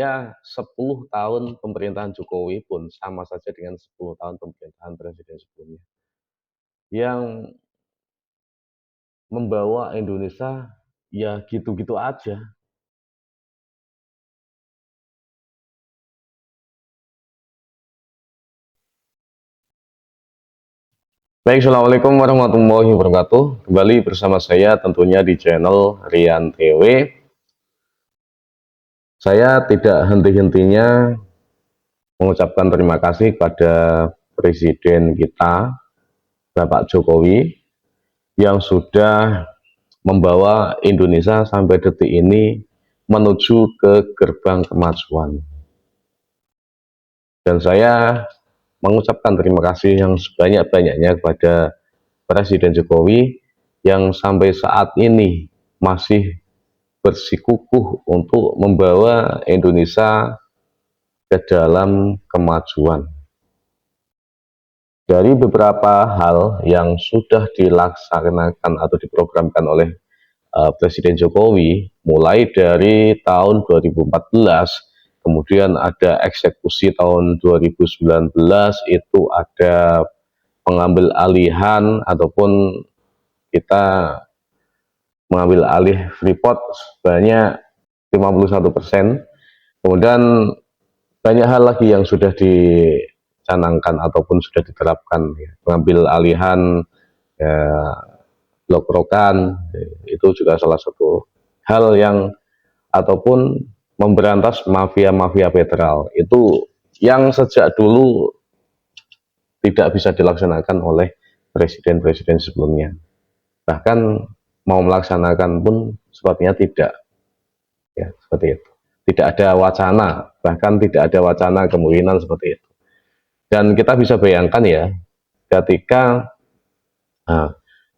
Ya, 10 tahun pemerintahan Jokowi pun sama saja dengan 10 tahun pemerintahan presiden sebelumnya, yang membawa Indonesia ya gitu-gitu aja. Baik, Assalamualaikum warahmatullahi wabarakatuh. Kembali bersama saya tentunya di channel Rian TV. Saya tidak henti-hentinya mengucapkan terima kasih kepada Presiden kita, Bapak Jokowi, yang sudah membawa Indonesia sampai detik ini menuju ke gerbang kemajuan. Dan saya mengucapkan terima kasih yang sebanyak-banyaknya kepada Presiden Jokowi yang sampai saat ini masih bersikukuh untuk membawa Indonesia ke dalam kemajuan. Dari beberapa hal yang sudah dilaksanakan atau diprogramkan oleh Presiden Jokowi, mulai dari tahun 2014, kemudian ada eksekusi tahun 2019, itu ada pengambil alihan ataupun kita mengambil alih Freeport sebanyak 51%. Kemudian banyak hal lagi yang sudah dicanangkan ataupun sudah diterapkan, ya. Pengambil alihan ya, blok rokan, itu juga salah satu hal yang ataupun memberantas mafia-mafia petrol itu yang sejak dulu tidak bisa dilaksanakan oleh presiden-presiden sebelumnya. Bahkan mau melaksanakan pun sepertinya tidak, ya seperti itu. Tidak ada wacana, bahkan tidak ada wacana kemungkinan seperti itu. Dan kita bisa bayangkan ya, ketika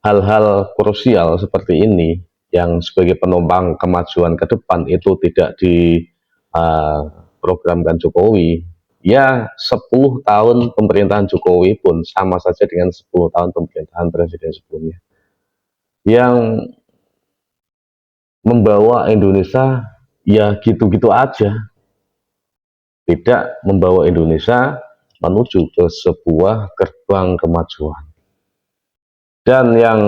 hal-hal krusial seperti ini yang sebagai penopang kemajuan ke depan itu tidak diprogramkan Jokowi, ya 10 tahun pemerintahan Jokowi pun sama saja dengan 10 tahun pemerintahan presiden sebelumnya, yang membawa Indonesia ya gitu-gitu aja, tidak membawa Indonesia menuju ke sebuah gerbang kemajuan. Dan yang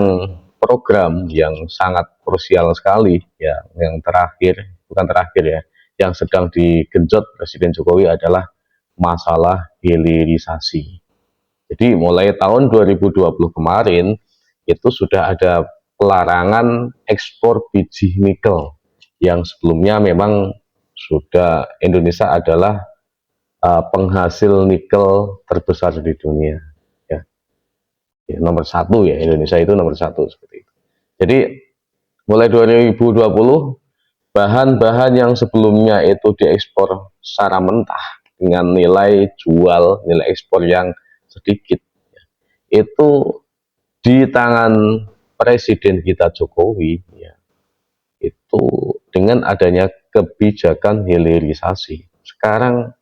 program yang sangat krusial sekali, ya, yang terakhir, bukan terakhir ya, yang sedang digenjot Presiden Jokowi adalah masalah hilirisasi. Jadi mulai tahun 2020 kemarin, itu sudah ada pelarangan ekspor biji nikel, yang sebelumnya memang sudah Indonesia adalah penghasil nikel terbesar di dunia. Ya, nomor satu ya, Indonesia itu nomor satu seperti itu. Jadi mulai 2020 bahan-bahan yang sebelumnya itu diekspor secara mentah dengan nilai jual, nilai ekspor yang sedikit, itu di tangan Presiden kita Jokowi, ya, itu dengan adanya kebijakan hilirisasi, sekarang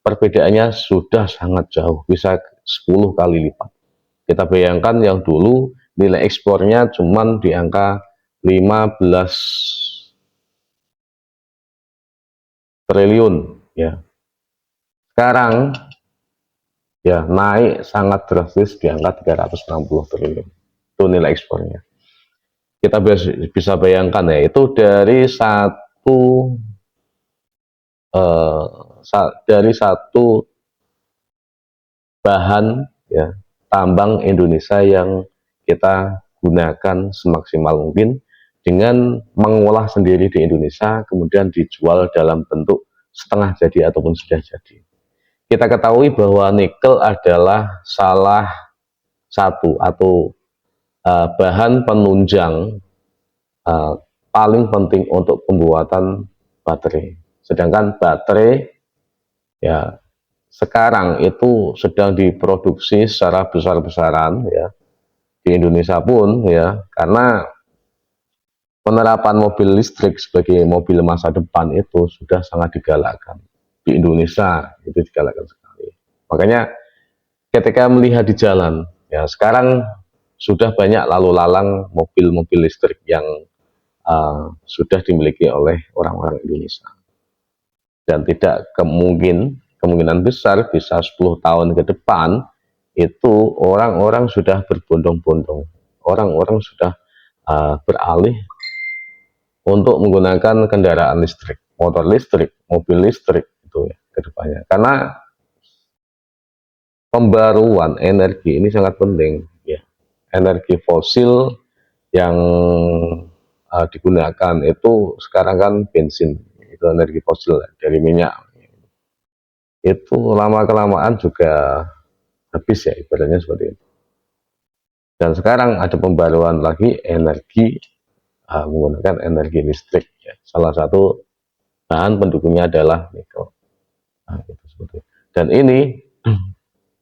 perbedaannya sudah sangat jauh, bisa 10 kali lipat. Kita bayangkan yang dulu nilai ekspornya cuma di angka 15 triliun, ya. Sekarang ya naik sangat drastis di angka 360 triliun. Itu nilai ekspornya. Kita bisa bayangkan ya, itu dari eh, dari satu bahan, ya, tambang Indonesia yang kita gunakan semaksimal mungkin dengan mengolah sendiri di Indonesia, kemudian dijual dalam bentuk setengah jadi ataupun sudah jadi. Kita ketahui bahwa nikel adalah salah satu atau bahan penunjang paling penting untuk pembuatan baterai. Sedangkan baterai ya sekarang itu sedang diproduksi secara besar-besaran, ya, di Indonesia pun, ya, karena penerapan mobil listrik sebagai mobil masa depan itu sudah sangat digalakkan di Indonesia, itu digalakkan sekali. Makanya ketika melihat di jalan, ya sekarang sudah banyak lalu lalang mobil-mobil listrik yang sudah dimiliki oleh orang-orang Indonesia. dan tidak kemungkinan besar bisa 10 tahun ke depan itu orang-orang sudah berbondong-bondong, orang-orang sudah beralih untuk menggunakan kendaraan listrik, motor listrik, mobil listrik itu ya ke depannya. Karena pembaruan energi ini sangat penting ya. Energi fosil yang digunakan itu sekarang kan bensin, itu energi fosil dari minyak. Itu lama kelamaan juga habis ya, ibaratnya seperti itu. Dan sekarang ada pembaruan lagi energi menggunakan energi listrik ya. Salah satu bahan pendukungnya adalah nikel. Nah, itu seperti itu. Dan ini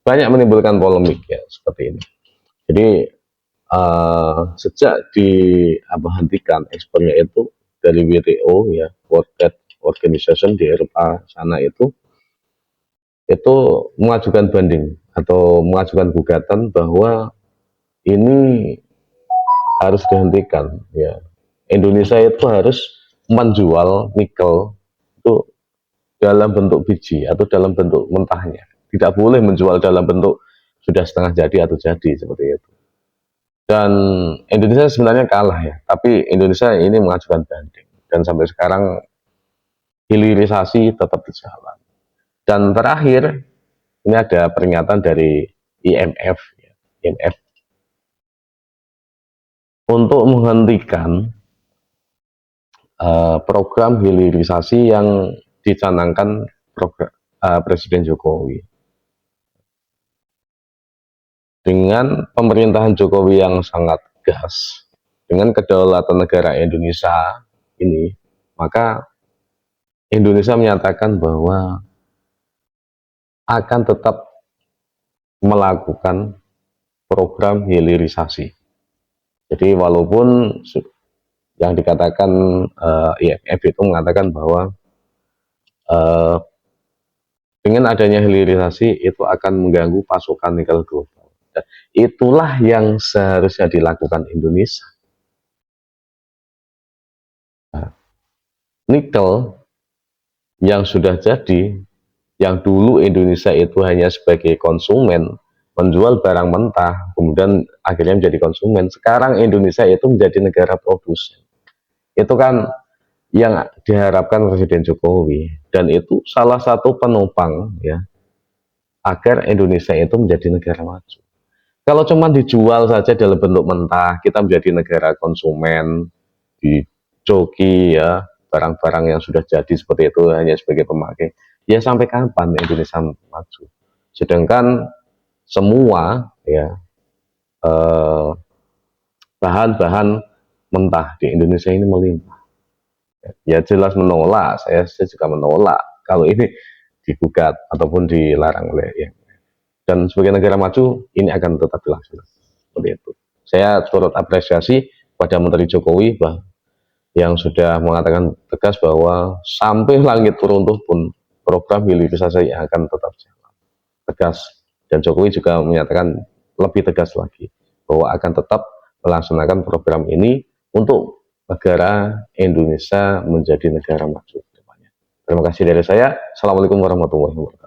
banyak menimbulkan polemik ya seperti ini. Jadi sejak dihentikan ekspornya itu dari WTO ya, World Trade Organization di Eropa sana itu mengajukan banding atau mengajukan gugatan bahwa ini harus dihentikan ya. Indonesia itu harus menjual nikel itu dalam bentuk biji atau dalam bentuk mentahnya. Tidak boleh menjual dalam bentuk sudah setengah jadi atau jadi seperti itu. Dan Indonesia sebenarnya kalah ya, tapi Indonesia ini mengajukan banding dan sampai sekarang hilirisasi tetap berjalan. Dan terakhir ini ada peringatan dari IMF ya, IMF untuk menghentikan program hilirisasi yang dicanangkan Presiden Jokowi. Dengan pemerintahan Jokowi yang sangat gas, dengan kedaulatan negara Indonesia ini, maka Indonesia menyatakan bahwa akan tetap melakukan program hilirisasi. Jadi walaupun yang dikatakan IMF itu mengatakan bahwa dengan adanya hilirisasi itu akan mengganggu pasokan nikel global. Dan itulah yang seharusnya dilakukan Indonesia. Nah, nikel yang sudah jadi, yang dulu Indonesia itu hanya sebagai konsumen, menjual barang mentah, kemudian akhirnya menjadi konsumen. Sekarang Indonesia itu menjadi negara produsen. Itu kan yang diharapkan Presiden Jokowi, dan itu salah satu penopang ya agar Indonesia itu menjadi negara maju. Kalau cuma dijual saja dalam bentuk mentah, kita menjadi negara konsumen, dijoki ya barang-barang yang sudah jadi seperti itu hanya sebagai pemakai. Ya sampai kapan Indonesia maju? Sedangkan semua ya bahan-bahan mentah di Indonesia ini melimpah. Ya jelas menolak, saya juga menolak kalau ini digugat ataupun dilarang oleh ya. Dan sebagai negara maju ini akan tetap dilaksanakan seperti itu. Saya turut apresiasi pada Menteri Jokowi yang sudah mengatakan tegas bahwa sampai langit runtuh pun program hilirisasi akan tetap jalan tegas, dan Jokowi juga menyatakan lebih tegas lagi bahwa akan tetap melaksanakan program ini untuk negara Indonesia menjadi negara maju. Terima kasih dari saya. Assalamualaikum warahmatullahi wabarakatuh.